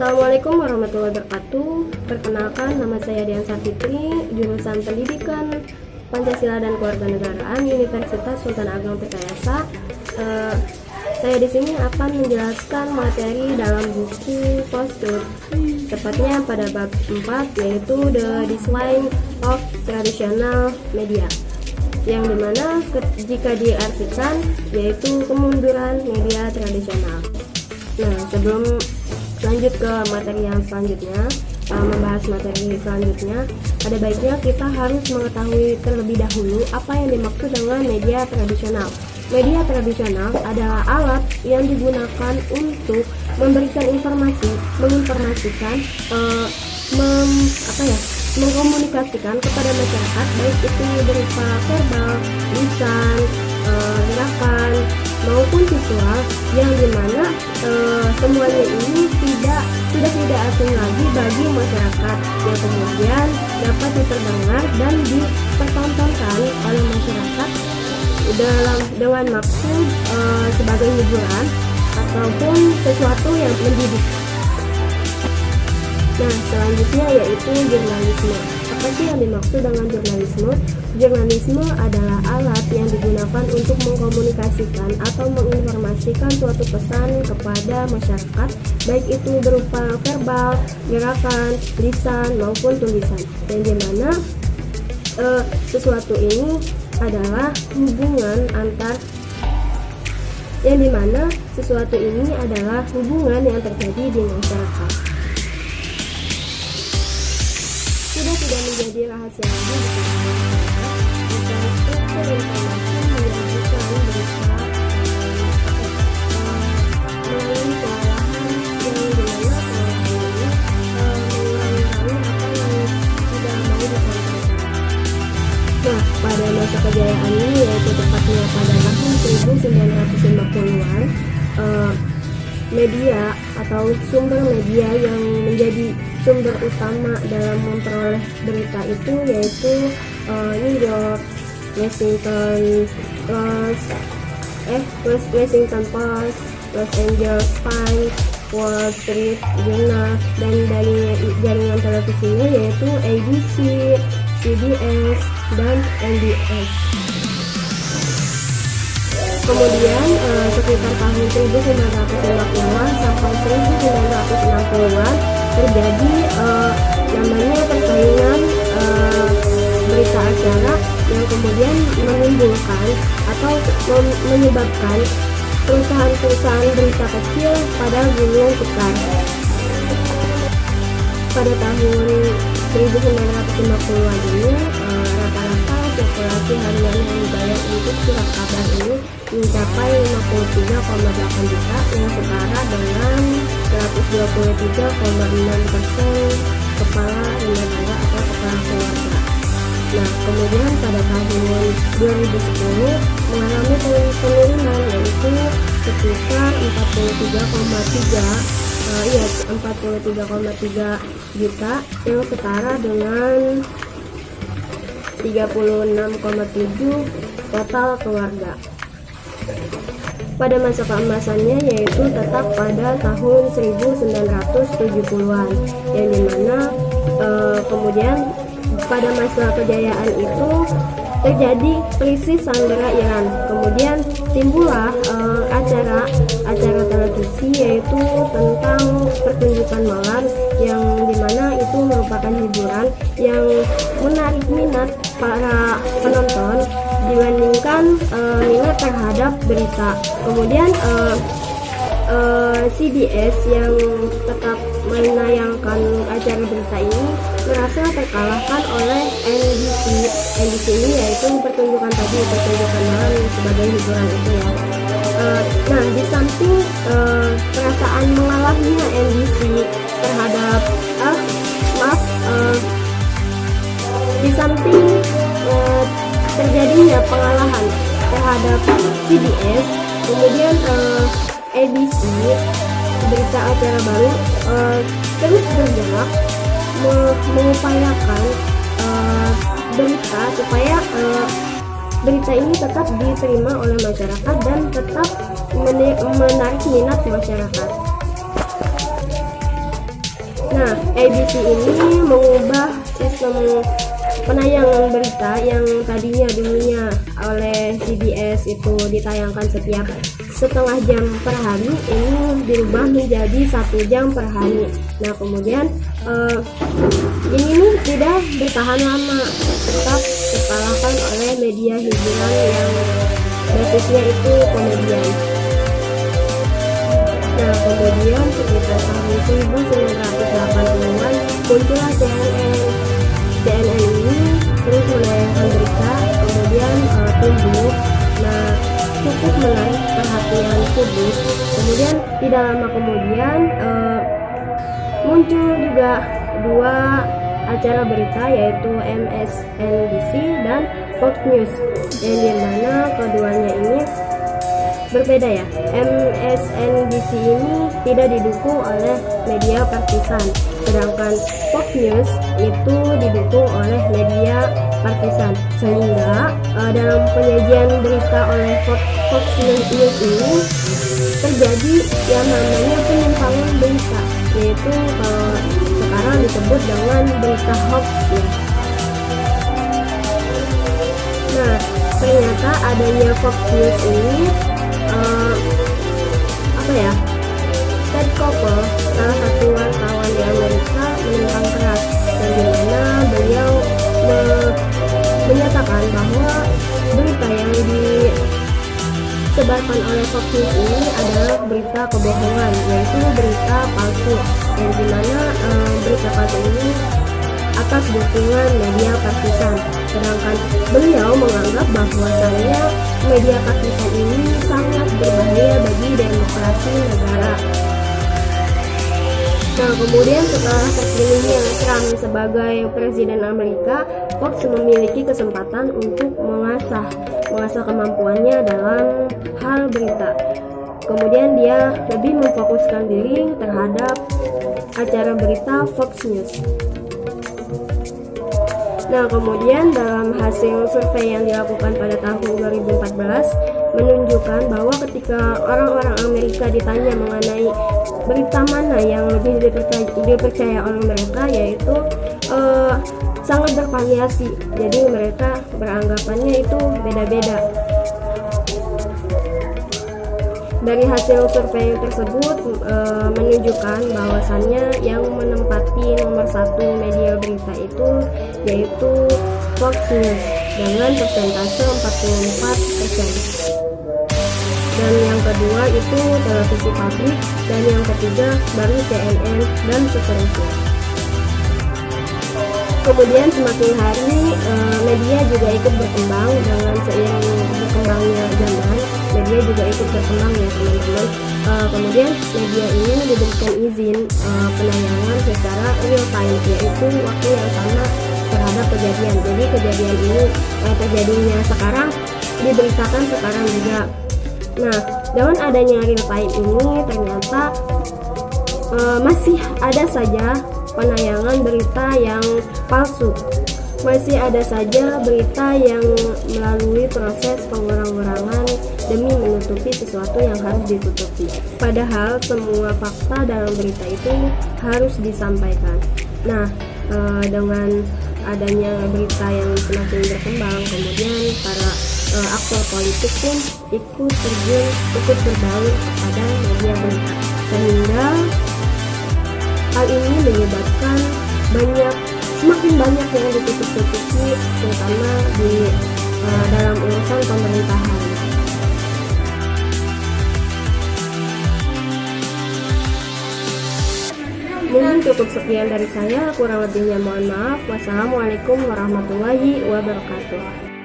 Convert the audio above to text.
Assalamualaikum warahmatullahi wabarakatuh. Perkenalkan, nama saya Dian Sarfitri, jurusan Pendidikan Pancasila dan Kewarganegaraan Universitas Sultan Ageng Tirtayasa. Saya di sini akan menjelaskan materi dalam buku Postur, tepatnya pada bab 4, yaitu The Decline of Traditional Media, yang dimana jika diartikan yaitu kemunduran media tradisional. Nah, sebelum lanjut ke materi yang selanjutnya, membahas materi selanjutnya, ada baiknya kita harus mengetahui terlebih dahulu apa yang dimaksud dengan media tradisional. Media tradisional adalah alat yang digunakan untuk memberikan informasi, menginformasikan, mengkomunikasikan kepada masyarakat, baik itu berupa verbal, lisan, gerakan, maupun visual, yang dimana semuanya ini sudah tidak asing lagi bagi masyarakat, yang kemudian dapat diperdengar dan dipertontonkan oleh masyarakat dengan maksud sebagai hiburan ataupun sesuatu yang mendidik. Nah, selanjutnya yaitu jurnalisme. Apa sih yang dimaksud dengan jurnalisme? Jurnalisme adalah alat yang digunakan untuk mengkomunikasikan atau menginformasikan suatu pesan kepada masyarakat, baik itu berupa verbal, gerakan, lisan, maupun tulisan. Yang dimana sesuatu ini adalah hubungan yang terjadi di masyarakat. Sudah tidak menjadi rahasia lagi jika struktur informasi menyajikan berupa melalui pengolahan yang dimana pengolahan ini mengurangi apa yang tidak mau disampaikan. Nah, pada masa kejayaan ini, yaitu tepatnya pada tahun 1950-an, media atau sumber media yang menjadi sumber utama dalam memperoleh berita itu yaitu New York, Washington Post, Los Angeles Times, Wall Street Journal, dan dari jaringan televisinya yaitu ABC, CBS, dan NBS. Kemudian sekitar tahun 1950-an sampai 1960-an terjadi namanya persaingan berita acara yang kemudian menimbulkan atau menyebabkan perusahaan-perusahaan berita kecil pada gulung tikar. Pada tahun 1950-an ini rata-rata sirkulasi harian yang dibayar untuk surat kabar ini mencapai 53,8 juta, yang setara dengan 123,6% kepala rumah tangga atau kepala keluarga. Nah, kemudian pada tahun 2010 mengalami penurunan, yaitu sekitar 43,3 juta, yang setara dengan 36,7 total keluarga. Pada masa keemasannya yaitu tetap pada tahun 1970-an, yang dimana kemudian pada masa kejayaan itu terjadi krisis sandera Iran. Kemudian timbullah acara televisi yaitu tentang pertunjukan malam, yang dimana itu merupakan hiburan yang menarik minat para penonton dibandingkan minat terhadap berita. Kemudian CBS yang tetap menayangkan acara berita ini merasa terkalahkan oleh NBC. NBC ini yaitu pertunjukan malam sebagai hiburan itu ya. Nah, di samping perasaan mengalahnya NBC terhadap di samping terjadinya pengalahan terhadap CBS, kemudian ABC, berita acara baru, terus bergerak mengupayakan berita supaya berita ini tetap diterima oleh masyarakat dan tetap menarik minat masyarakat. Nah, ABC ini mengubah sistem penayangan berita yang tadinya dulunya oleh CBS itu ditayangkan setiap setengah jam per hari, ini dirubah menjadi 1 jam per hari. Nah, kemudian ini nih tidak bertahan lama, tetap terkalahkan oleh media hiburan yang basisnya itu komedian. Nah, kemudian sekitar tahun 1980-an muncullah CNN. CNN ini terus menayangkan berita, kemudian tumbuh. Nah, cukup menarik perhatian publik. Kemudian tidak lama kemudian muncul juga 2 acara berita, yaitu MSNBC dan Fox News, yang dimana keduanya ini berbeda ya. MSNBC ini tidak didukung oleh media partisan, sedangkan Fox News itu didukung oleh media partisan, sehingga dalam penyajian berita oleh Fox News ini terjadi yang namanya penyimpangan berita, yaitu kalau sekarang disebut dengan berita hoax ya. Nah, ternyata adanya Fox News ini Ted Koppel, salah satu wartawan di Amerika, menentang keras, dan dimana beliau menyatakan bahwa berita yang disebarkan oleh Fox News ini adalah berita kebohongan, yaitu berita palsu, yang dimana berita palsu ini atas dukungan media partisan. Sedangkan beliau menganggap bahwasannya media partisan ini sangat berbahaya bagi demokrasi negara. Nah, kemudian setelah terpilihnya Trump sebagai presiden Amerika, Fox memiliki kesempatan untuk mengasah kemampuannya dalam hal berita. Kemudian dia lebih memfokuskan diri terhadap acara berita Fox News. Nah, kemudian dalam hasil survei yang dilakukan pada tahun 2014 menunjukkan bahwa ketika orang-orang Amerika ditanya mengenai berita mana yang lebih dipercaya oleh mereka, yaitu sangat bervariasi. Jadi mereka beranggapannya itu beda-beda. Dari hasil survei tersebut menunjukkan bahwasannya yang menempati nomor 1 media berita itu yaitu Fox News dengan persentase 44%. Dan yang kedua itu televisi publik, dan yang ketiga baru CNN dan seterusnya. Kemudian semakin hari media juga ikut berkembang. Dengan seiring berkembangnya zaman, media juga ikut berkembang ya teman-teman. Kemudian media ini diberikan izin penayangan secara real time, yaitu waktu yang sama terhadap kejadian. Jadi kejadian ini terjadinya sekarang diberitakan sekarang juga. Nah, dengan adanya real time ini ternyata masih ada saja penayangan berita yang palsu. Masih ada saja berita yang melalui proses pengurang-urangan demi menutupi sesuatu yang harus ditutupi. Padahal semua fakta dalam berita itu harus disampaikan. Nah, dengan adanya berita yang semakin berkembang, kemudian para aktor politik pun ikut terjun, ikut berbaur kepada media berita, sehingga hal ini menyebabkan semakin banyak yang ditutup-tutupi, terutama di dalam urusan pemerintahan. Mungkin cukup sekian dari saya, kurang lebihnya mohon maaf. Wassalamualaikum warahmatullahi wabarakatuh.